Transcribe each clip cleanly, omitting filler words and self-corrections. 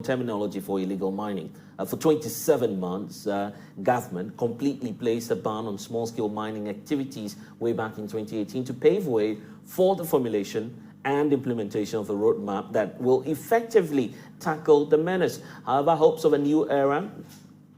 terminology for illegal mining. For 27 months, government completely placed a ban on small-scale mining activities way back in 2018 to pave way for the formulation and implementation of a roadmap that will effectively tackle the menace. However, hopes of a new era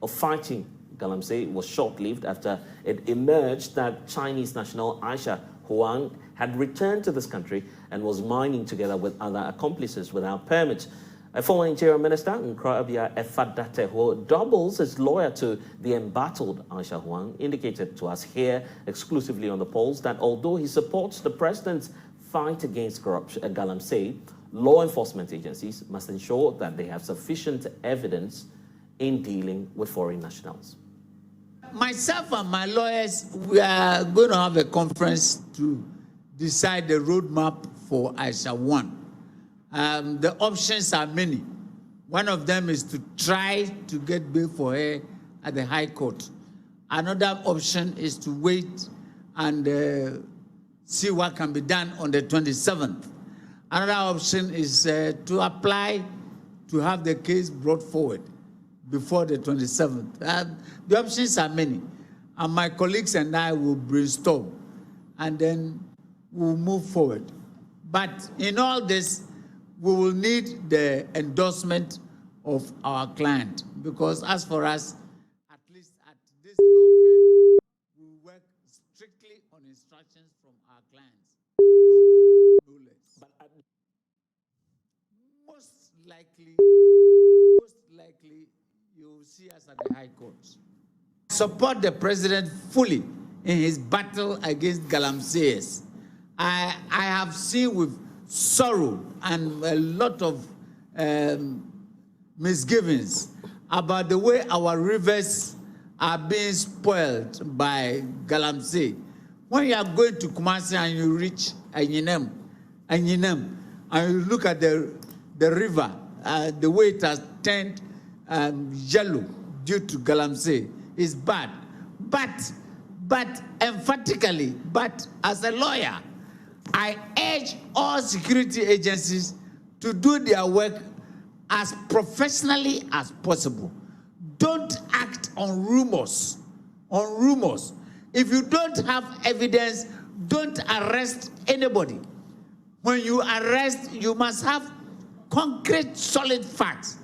of fighting Galamsey was short-lived after it emerged that Chinese national Aisha Haung had returned to this country and was mining together with other accomplices without permits. A former Interior Minister, Nkrabia Efadate, who doubles as lawyer to the embattled Aisha Haung, indicated to us here exclusively on the polls that although he supports the president's fight against corruption at Galamsey, law enforcement agencies must ensure that they have sufficient evidence in dealing with foreign nationals. Myself and my lawyers, we are going to have a conference to decide the roadmap for Aisha Haung. The options are many. One of them is to try to get bail for her at the High Court. Another option is to wait and see what can be done on the 27th. Another option is to apply to have the case brought forward before the 27th. The options are many. And my colleagues and I will brainstorm and then we'll move forward. But in all this, we will need the endorsement of our client, because as for us, at least at this law firm, we work strictly on instructions from our clients. No more, no less. But most likely, you will see us at the High Court. Support the president fully in his battle against Galamseyers. I have seen with sorrow and a lot of misgivings about the way our rivers are being spoiled by Galamsey. When you are going to Kumasi and you reach Anyinem, and you look at the river, the way it has turned yellow due to Galamsey is bad. But emphatically, but as a lawyer, I urge all security agencies to do their work as professionally as possible. Don't act on rumors. If you don't have evidence, don't arrest anybody. When you arrest, you must have concrete, solid facts.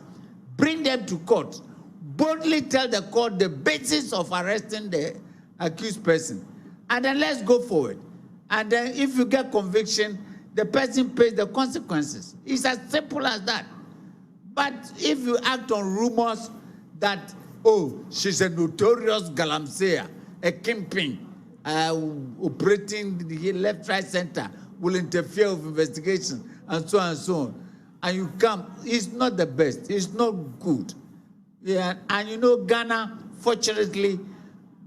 Bring them to court. Boldly tell the court the basis of arresting the accused person. And then let's go forward. And then if you get conviction, the person pays the consequences. It's as simple as that. But if you act on rumors that, oh, she's a notorious Galamseyer, a kingpin, operating the left, right, center, will interfere with investigation, and so on, and you come, it's not the best, it's not good. Yeah, and you know, Ghana, fortunately,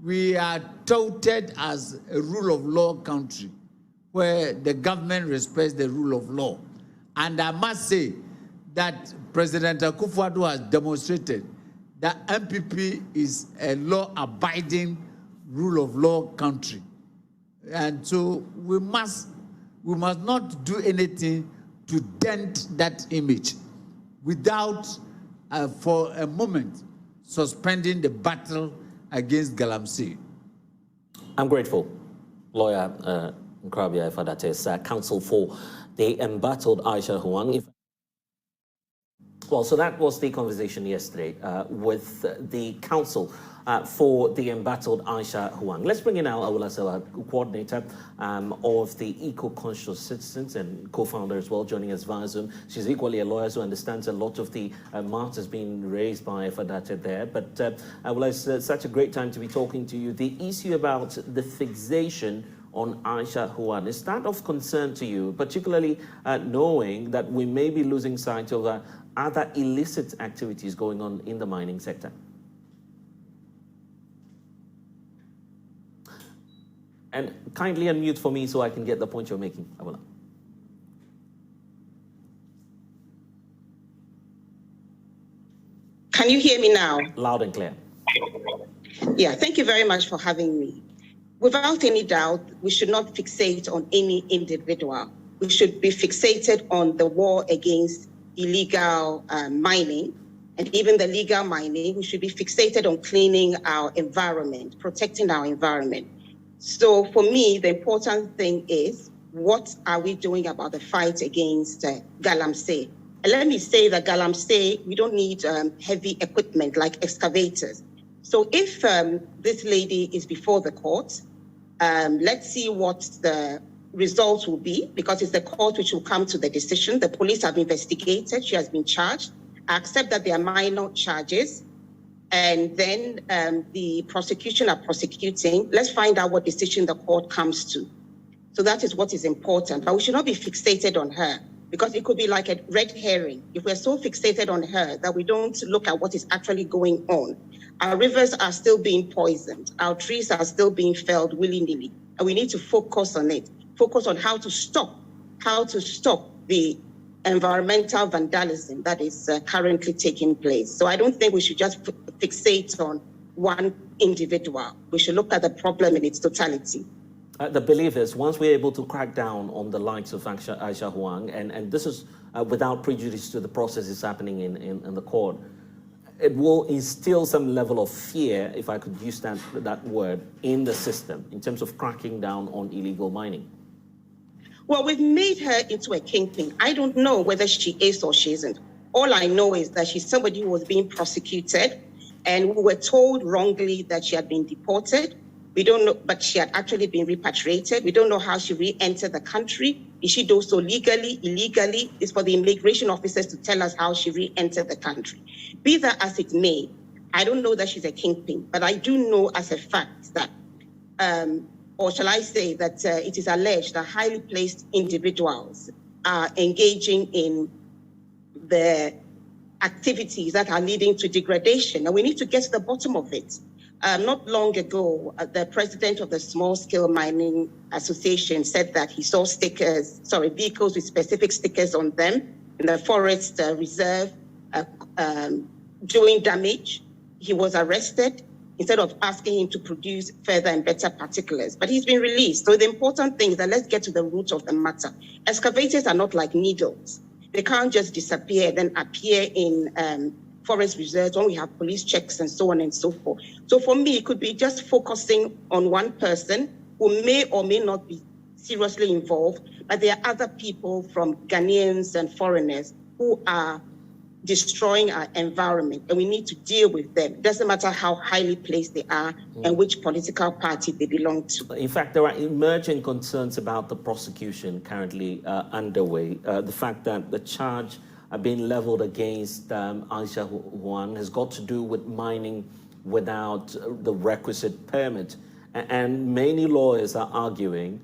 we are touted as a rule of law country where the government respects the rule of law. And I must say that President Akufo-Addo has demonstrated that MPP is a law-abiding rule of law country. And so we must not do anything to dent that image without, for a moment, suspending the battle against Galamsey. I'm grateful. Lawyer Nkrabia Efadate is counsel for the embattled Aisha Haung. Well, so that was the conversation yesterday with the counsel for the embattled Aisha Haung. Let's bring in now Awula Serwah, coordinator of the Eco-Conscious Citizens and co-founder as well, joining us via Zoom. She's equally a lawyer who understands a lot of the matters being raised by Efadate there. But Awula, it's such a great time to be talking to you. The issue about the fixation on Aisha Haung, is that of concern to you, particularly knowing that we may be losing sight of other illicit activities going on in the mining sector? And kindly unmute for me so I can get the point you're making, Awula. Can you hear me now? Loud and clear. Yeah, thank you very much for having me. Without any doubt, we should not fixate on any individual. We should be fixated on the war against illegal mining and even the legal mining, we should be fixated on cleaning our environment, protecting our environment. So for me, the important thing is, what are we doing about the fight against Galamsey? And let me say that Galamsey, we don't need heavy equipment like excavators. So if this lady is before the court, let's see what the results will be, because it's the court which will come to the decision. The police have investigated, she has been charged. I accept that they are minor charges, and then the prosecution are prosecuting. Let's find out what decision the court comes to. So that is what is important, but we should not be fixated on her, because it could be like a red herring. If we're so fixated on her that we don't look at what is actually going on, our rivers are still being poisoned, our trees are still being felled willy-nilly, and we need to focus on it, focus on how to stop the environmental vandalism that is currently taking place. So I don't think we should just fixate on one individual. We should look at the problem in its totality. The belief is, once we're able to crack down on the likes of Aisha Haung, and this is without prejudice to the processes happening in the court, it will instill some level of fear, if I could use that word, in the system in terms of cracking down on illegal mining. Well, we've made her into a kingpin. I don't know whether she is or she isn't. All I know is that she's somebody who was being prosecuted, and we were told wrongly that she had been deported. We don't know, but she had actually been repatriated. We don't know how she re-entered the country. Did she do so legally, illegally? It's for the immigration officers to tell us how she re-entered the country. Be that as it may, I don't know that she's a kingpin, but I do know as a fact that, or shall I say that it is alleged that highly placed individuals are engaging in the activities that are leading to degradation, and we need to get to the bottom of it. Not long ago, the president of the Small Scale Mining Association said that he saw vehicles with specific stickers on them in the forest reserve doing damage. He was arrested instead of asking him to produce further and better particulars, but he's been released. So the important thing is that let's get to the root of the matter. Excavators are not like needles. They can't just disappear and then appear in forest reserves when we have police checks and so on and so forth. So for me, it could be just focusing on one person who may or may not be seriously involved, but there are other people from Ghanaians and foreigners who are destroying our environment, and we need to deal with them. It doesn't matter how highly placed they are and which political party they belong to. In fact, there are emerging concerns about the prosecution currently underway. The fact that the charge being leveled against Aisha Haung has got to do with mining without the requisite permit. And many lawyers are arguing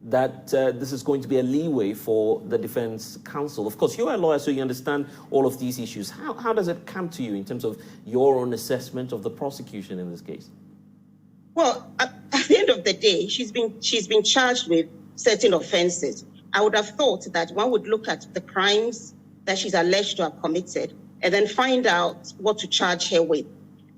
that this is going to be a leeway for the defense counsel. Of course, you're a lawyer, so you understand all of these issues. How does it come to you in terms of your own assessment of the prosecution in this case? Well, at the end of the day, she's been charged with certain offenses. I would have thought that one would look at the crimes that she's alleged to have committed and then find out what to charge her with.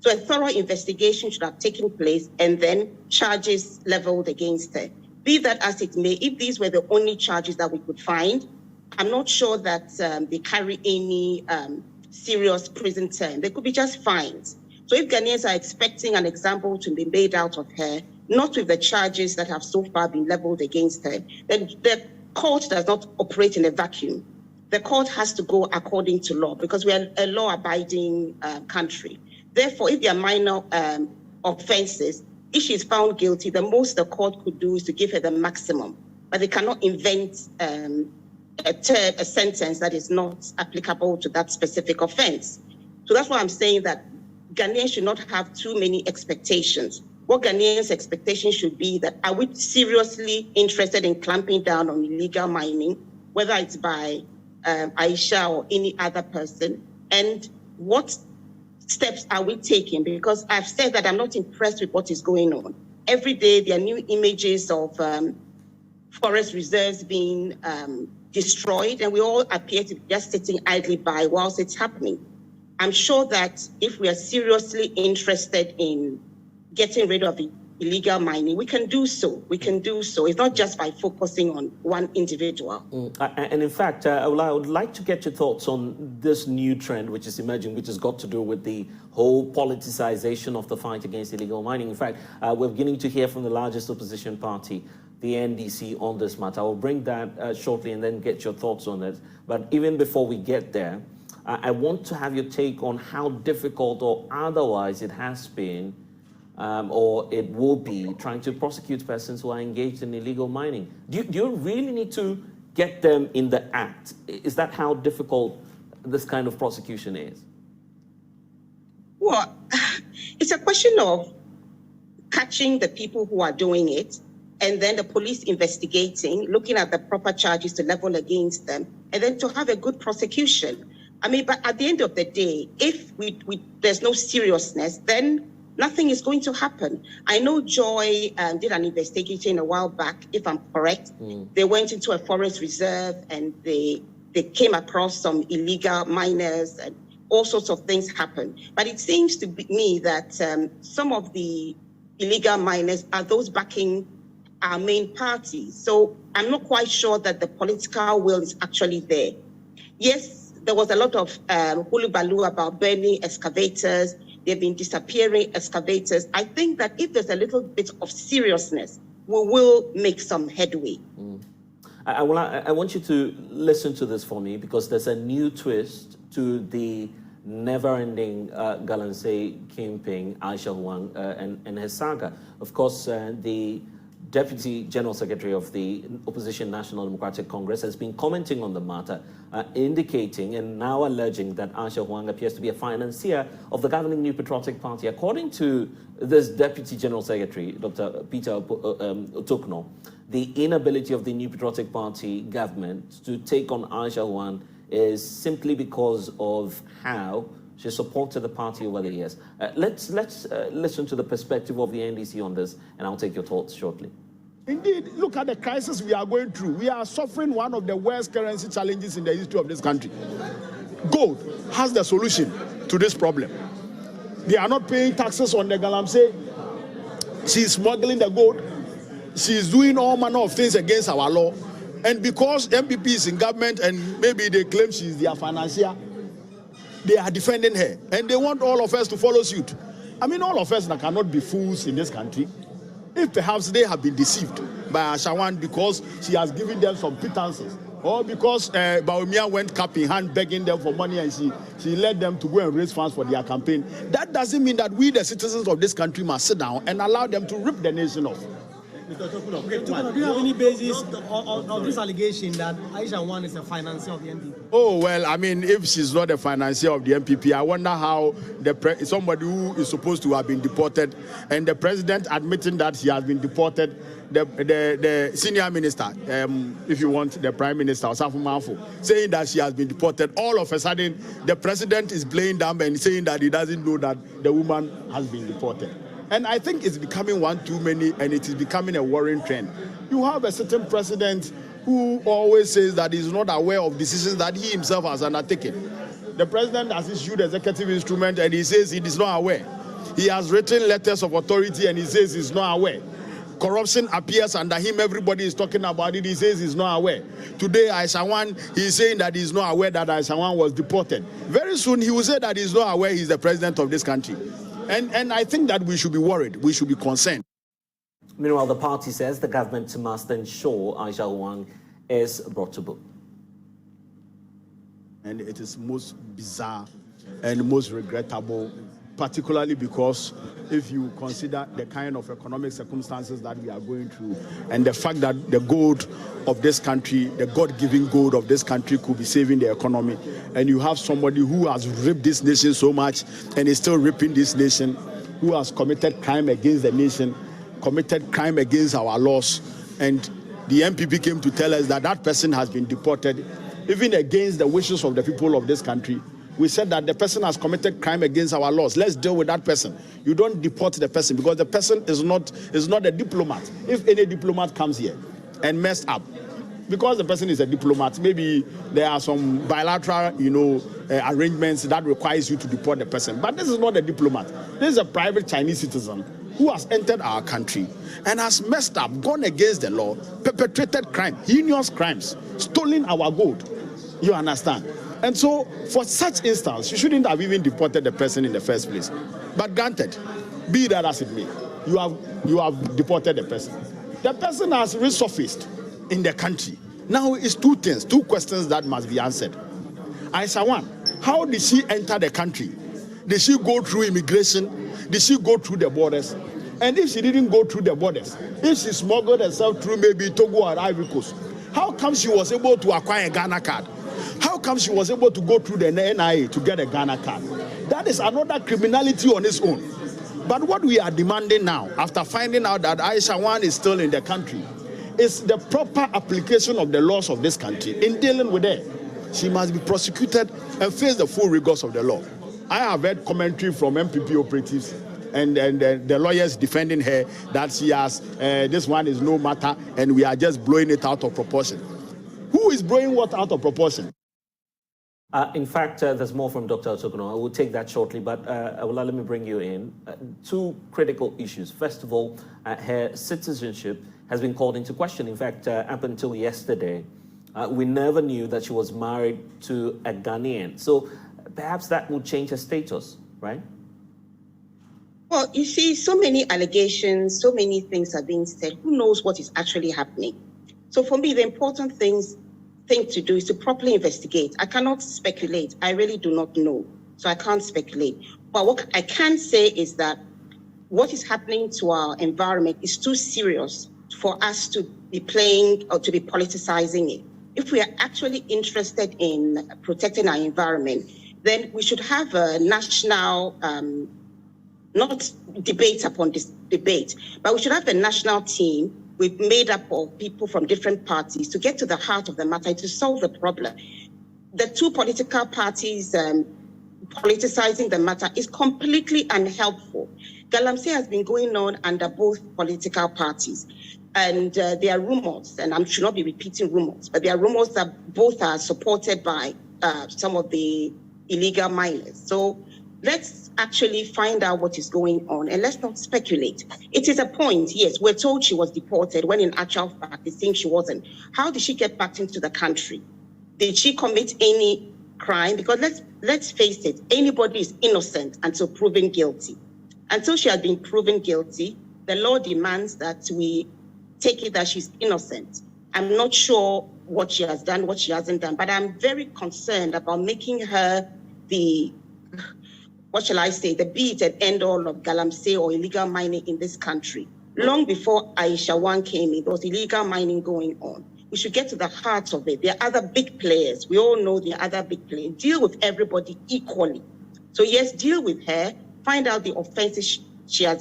So a thorough investigation should have taken place and then charges leveled against her. Be that as it may, if these were the only charges that we could find, I'm not sure that they carry any serious prison term. They could be just fines. So if Ghanaians are expecting an example to be made out of her, not with the charges that have so far been leveled against her, then the court does not operate in a vacuum. The court has to go according to law because we are a law-abiding country. Therefore, if there are minor offenses, if she's found guilty, the most the court could do is to give her the maximum, but they cannot invent a sentence that is not applicable to that specific offense. So that's why I'm saying that Ghanaians should not have too many expectations. What Ghanaians' expectations should be that are we seriously interested in clamping down on illegal mining, whether it's by Aisha or any other person, and what steps are we taking? Because I've said that I'm not impressed with what is going on. Every day there are new images of forest reserves being destroyed, and we all appear to be just sitting idly by whilst it's happening. I'm sure that if we are seriously interested in getting rid of illegal mining, we can do so. We can do so. It's not just by focusing on one individual. And in fact, Awula, I would like to get your thoughts on this new trend which is emerging, which has got to do with the whole politicization of the fight against illegal mining. In fact, we're beginning to hear from the largest opposition party, the NDC, on this matter. I will bring that shortly and then get your thoughts on it. But even before we get there, I want to have your take on how difficult or otherwise it has been or it will be trying to prosecute persons who are engaged in illegal mining. Do you really need to get them in the act? Is that how difficult this kind of prosecution is? Well, it's a question of catching the people who are doing it, and then the police investigating, looking at the proper charges to level against them, and then to have a good prosecution. I mean, but at the end of the day, if there's no seriousness, then nothing is going to happen. I know Joy did an investigation a while back, if I'm correct. They went into a forest reserve and they came across some illegal miners and all sorts of things happened. But it seems to me that some of the illegal miners are those backing our main party. So I'm not quite sure that the political will is actually there. Yes, there was a lot of hullabaloo about burning excavators. They've been disappearing excavators. I think that if there's a little bit of seriousness, we will make some headway. I want you to listen to this for me, because there's a new twist to the never-ending Galamsey kingpin, Aisha Haung, and her saga. Of course, the Deputy General Secretary of the Opposition National Democratic Congress has been commenting on the matter, indicating and now alleging that Aisha Haung appears to be a financier of the governing New Patriotic Party. According to this Deputy General Secretary, Dr. Peter Otokno, the inability of the New Patriotic Party government to take on Aisha Haung is simply because of how she supported the party over the years. Let's listen to the perspective of the NDC on this, and I'll take your thoughts shortly. Indeed, look at the crisis we are going through. We are suffering one of the worst currency challenges in the history of this country. Gold has the solution to this problem. They are not paying taxes on the Galamsey. She's smuggling the gold. She's doing all manner of things against our law. And because MPP is in government and maybe they claim she's their financier, they are defending her. And they want all of us to follow suit. I mean, all of us cannot be fools in this country. If perhaps they have been deceived by Aisha Haung because she has given them some pittances, or because Bawumia went cap in hand begging them for money and she led them to go and raise funds for their campaign, that doesn't mean that we, the citizens of this country, must sit down and allow them to rip the nation off. Okay, do you have any basis on this allegation that Aisha Haung is a financier of the MPP? Oh, well, I mean, if she's not a financier of the MPP, I wonder how somebody who is supposed to have been deported, and the president admitting that he has been deported, the senior minister, if you want, the prime minister, Osafo Manfo, saying that she has been deported, all of a sudden, the president is playing dumb and saying that he doesn't know that the woman has been deported. And I think it's becoming one too many, and it is becoming a worrying trend. You have a certain president who always says that he's not aware of decisions that he himself has undertaken. The president has issued executive instrument and he says he is not aware. He has written letters of authority and he says he's not aware. Corruption appears under him, everybody is talking about it, he says he's not aware. Today, Aisha Haung, he's saying that he's not aware that Aisha Haung was deported. Very soon, he will say that he's not aware he's the president of this country. And I think that we should be worried, we should be concerned. Meanwhile, the party says the government must ensure Aisha Haung is brought to book. And it is most bizarre and most regrettable, particularly because if you consider the kind of economic circumstances that we are going through and the fact that the gold of this country, the God-given gold of this country could be saving the economy, and you have somebody who has ripped this nation so much and is still ripping this nation, who has committed crime against the nation, committed crime against our laws, and the MPP came to tell us that that person has been deported, even against the wishes of the people of this country. We said that the person has committed crime against our laws. Let's deal with that person. You don't deport the person because the person is not a diplomat. If any diplomat comes here and messed up, because the person is a diplomat, maybe there are some bilateral, arrangements that requires you to deport the person. But this is not a diplomat. This is a private Chinese citizen who has entered our country and has messed up, gone against the law, perpetrated crime, heinous crimes, stolen our gold. You understand? And so, for such instance, you shouldn't have even deported the person in the first place. But granted, be that as it may, you have deported the person. The person has resurfaced in the country. Now it's two questions that must be answered. Aisha Haung, how did she enter the country? Did she go through immigration? Did she go through the borders? And if she didn't go through the borders, if she smuggled herself through maybe Togo or Ivory Coast, how come she was able to acquire a Ghana card? How come she was able to go through the NIA to get a Ghana card? That is another criminality on its own. But what we are demanding now, after finding out that Aisha Haung is still in the country, is the proper application of the laws of this country in dealing with her. She must be prosecuted and face the full rigors of the law. I have heard commentary from MPP operatives and the lawyers defending her that she has, this one is no matter and we are just blowing it out of proportion. Who is blowing what out of proportion? In fact, there's more from Dr. Otokono. I will take that shortly, but Awula, let me bring you in. Two critical issues. First of all, her citizenship has been called into question. In fact, up until yesterday, we never knew that she was married to a Ghanaian. So perhaps that will change her status, right? Well, you see, so many allegations, so many things are being said. Who knows what is actually happening? So for me, the important thing to do is to properly investigate. I cannot speculate. I really do not know. So I can't speculate. But what I can say is that what is happening to our environment is too serious for us to be playing or to be politicizing it. If we are actually interested in protecting our environment, then we should have a national, not debate upon this debate, but we should have a national team we've made up of people from different parties to get to the heart of the matter, to solve the problem. The two political parties politicizing the matter is completely unhelpful. Galamsey has been going on under both political parties. And there are rumors, and I should not be repeating rumors, but there are rumors that both are supported by some of the illegal miners. So let's actually find out what is going on and let's not speculate. It is a point, yes, we're told she was deported when in actual fact it seems she wasn't. How did she get back into the country? Did she commit any crime? Because let's face it, anybody is innocent until proven guilty. Until she has been proven guilty, the law demands that we take it that she's innocent. I'm not sure what she has done, what she hasn't done, but I'm very concerned about making her the, what shall I say, the be it and end all of Galamsey or illegal mining in this country. Long before Aisha Haung came in, there was illegal mining going on. We should get to the heart of it. There are other big players. We all know there are other big players. Deal with everybody equally. So yes, deal with her, find out the offenses she has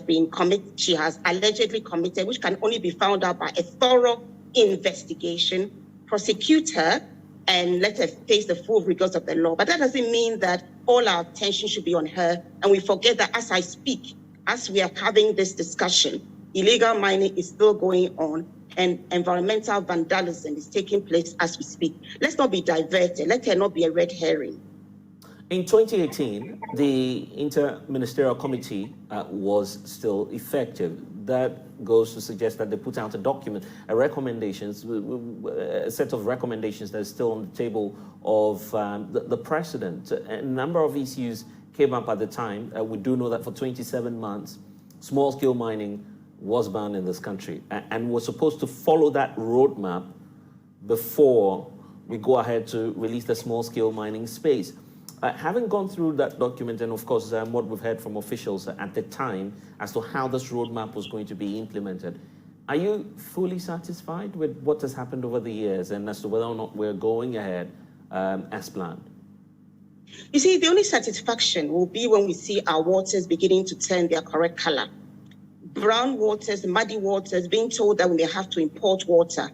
allegedly committed, which can only be found out by a thorough investigation, prosecute her, and let her face the full rigors of the law. But that doesn't mean that all our attention should be on her, and we forget that as I speak, as we are having this discussion, illegal mining is still going on, and environmental vandalism is taking place as we speak. Let's not be diverted. Let her not be a red herring. In 2018, the Inter-Ministerial Committee was still effective. That goes to suggest that they put out a document, a set of recommendations that is still on the table of the president. A number of issues came up at the time. We do know that for 27 months, small-scale mining was banned in this country, and we're supposed to follow that roadmap before we go ahead to release the small-scale mining space. Having gone through that document and, of course, what we've heard from officials at the time as to how this roadmap was going to be implemented, are you fully satisfied with what has happened over the years and as to whether or not we're going ahead as planned? You see, the only satisfaction will be when we see our waters beginning to turn their correct color. Brown waters, muddy waters, being told that we may have to import water.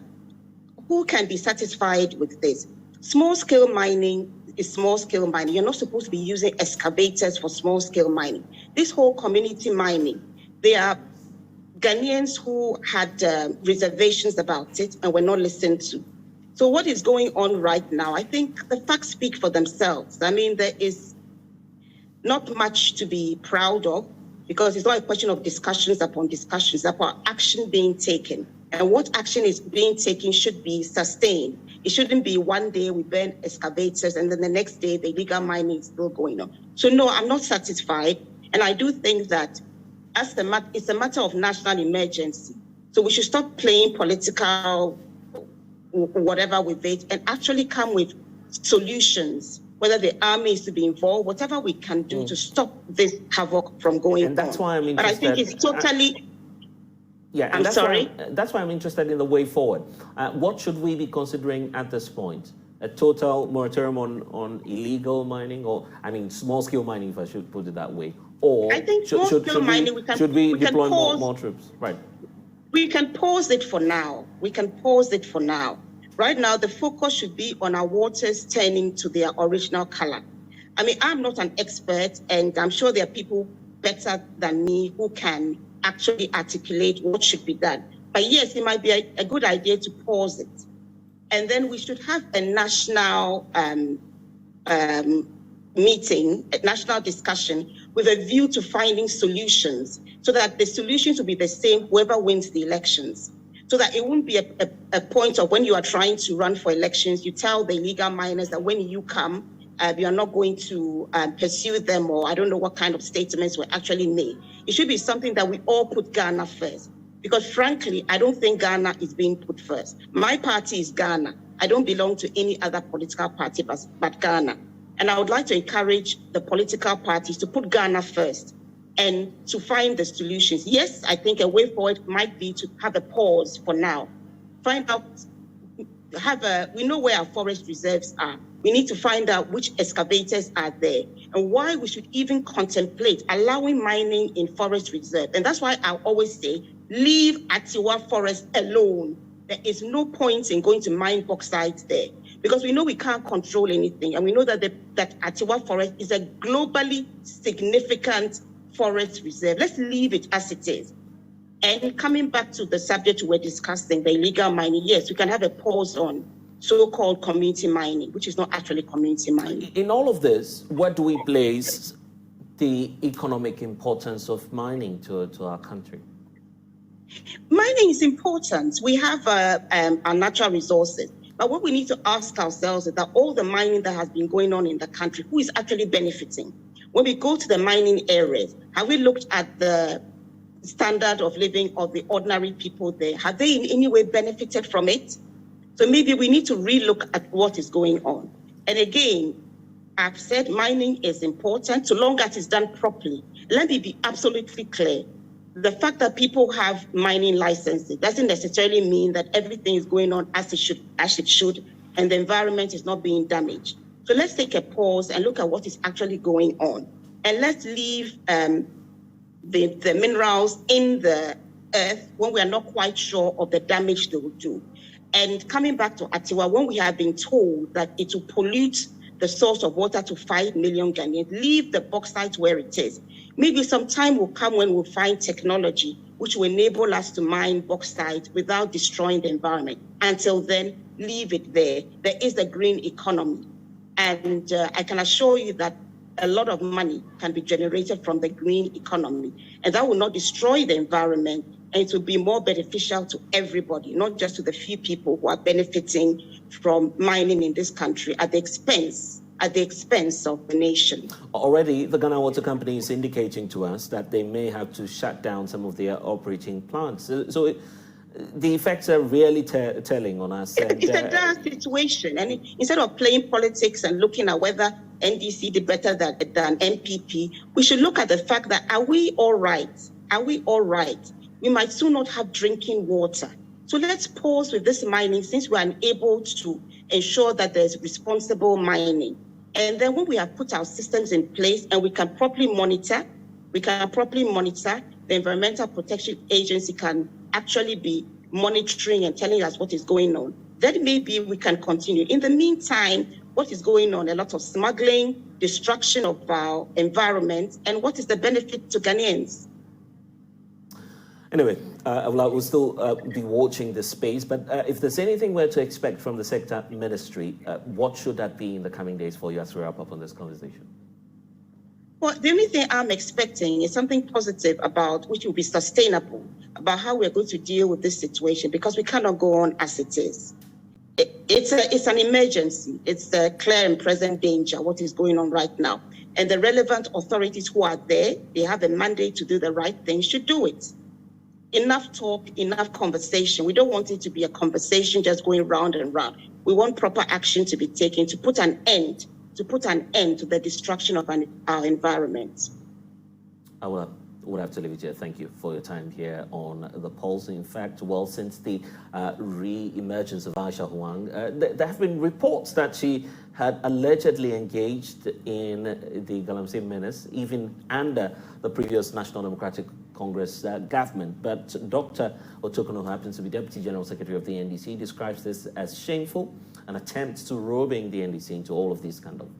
Who can be satisfied with this? Small-scale mining is small-scale mining. You're not supposed to be using excavators for small-scale mining. This whole community mining, there are Ghanaians who had reservations about it and were not listened to. So what is going on right now? I think the facts speak for themselves. I mean, there is not much to be proud of because it's not a question of discussions upon discussions, it's about action being taken. And what action is being taken should be sustained. It shouldn't be one day we burn excavators and then the next day the illegal mining is still going on. So no, I'm not satisfied. And I do think that it's a matter of national emergency. So we should stop playing political whatever with it and actually come with solutions, whether the army is to be involved, whatever we can do to stop this havoc from going on. And that's why I'm interested. But I think it's totally... That's why I'm interested in the way forward. What should we be considering at this point? A total moratorium on illegal mining, or small-scale mining, if I should put it that way, or I think small-scale mining, should we deploy more troops? Right. We can pause it for now. Right now, the focus should be on our waters turning to their original color. I'm not an expert, and I'm sure there are people better than me who can actually articulate what should be done. But yes, it might be a good idea to pause it. And then we should have a national meeting, a national discussion with a view to finding solutions so that the solutions will be the same whoever wins the elections. So that it won't be a point of when you are trying to run for elections, you tell the illegal miners that when you come, you are not going to pursue them, or I don't know what kind of statements were actually made. It should be something that we all put Ghana first. Because frankly, I don't think Ghana is being put first. My party is Ghana. I don't belong to any other political party but Ghana. And I would like to encourage the political parties to put Ghana first and to find the solutions. Yes, I think a way forward might be to have a pause for now. Find out, we know where our forest reserves are. We need to find out which excavators are there and why we should even contemplate allowing mining in forest reserve. And that's why I always say, leave Atiwa Forest alone. There is no point in going to mine bauxite there because we know we can't control anything. And we know that that Atiwa Forest is a globally significant forest reserve. Let's leave it as it is. And coming back to the subject we're discussing, the illegal mining, yes, we can have a pause on so-called community mining, which is not actually community mining. In all of this, where do we place the economic importance of mining to our country? Mining is important. We have our natural resources. But what we need to ask ourselves is that all the mining that has been going on in the country, who is actually benefiting? When we go to the mining areas, have we looked at the standard of living of the ordinary people there? Have they in any way benefited from it? So maybe we need to relook at what is going on. And again, I've said mining is important so long as it's done properly. Let me be absolutely clear. The fact that people have mining licenses doesn't necessarily mean that everything is going on as it should, and the environment is not being damaged. So let's take a pause and look at what is actually going on. And let's leave the minerals in the earth when we are not quite sure of the damage they will do. And coming back to Atiwa, when we have been told that it will pollute the source of water to 5 million Ghanaians, leave the bauxite where it is. Maybe some time will come when we'll find technology which will enable us to mine bauxite without destroying the environment. Until then, leave it there. There is the green economy. And I can assure you that a lot of money can be generated from the green economy. And that will not destroy the environment, and it will be more beneficial to everybody, not just to the few people who are benefiting from mining in this country at the expense of the nation. Already, the Ghana Water Company is indicating to us that they may have to shut down some of their operating plants. So the effects are really telling on us. It's a dire situation. And instead of playing politics and looking at whether NDC did better than MPP, we should look at the fact that are we all right? Are we all right? We might soon not have drinking water. So let's pause with this mining since we are unable to ensure that there's responsible mining. And then when we have put our systems in place and we can properly monitor, the Environmental Protection Agency can actually be monitoring and telling us what is going on. Then maybe we can continue. In the meantime, what is going on? A lot of smuggling, destruction of our environment, and what is the benefit to Ghanaians? Anyway, we'll still be watching this space, but if there's anything we're to expect from the sector ministry, what should that be in the coming days for you as we wrap up on this conversation? Well, the only thing I'm expecting is something positive about which will be sustainable, about how we're going to deal with this situation, because we cannot go on as it is. It's an emergency. It's a clear and present danger, what is going on right now. And the relevant authorities who are there, they have a mandate to do the right thing, should do it. Enough talk, enough conversation. We don't want it to be a conversation just going round and round. We want proper action to be taken to put an end to the destruction of our environment. I would have to leave it here. Thank you for your time here on The Pulse. In fact, well, since the re-emergence of Aisha Haung, there have been reports that she had allegedly engaged in the Galamsey menace, even under the previous National Democratic Congress government. But Dr. Otokono, who happens to be Deputy General Secretary of the NDC, describes this as shameful, an attempt to robing the NDC into all of these scandals.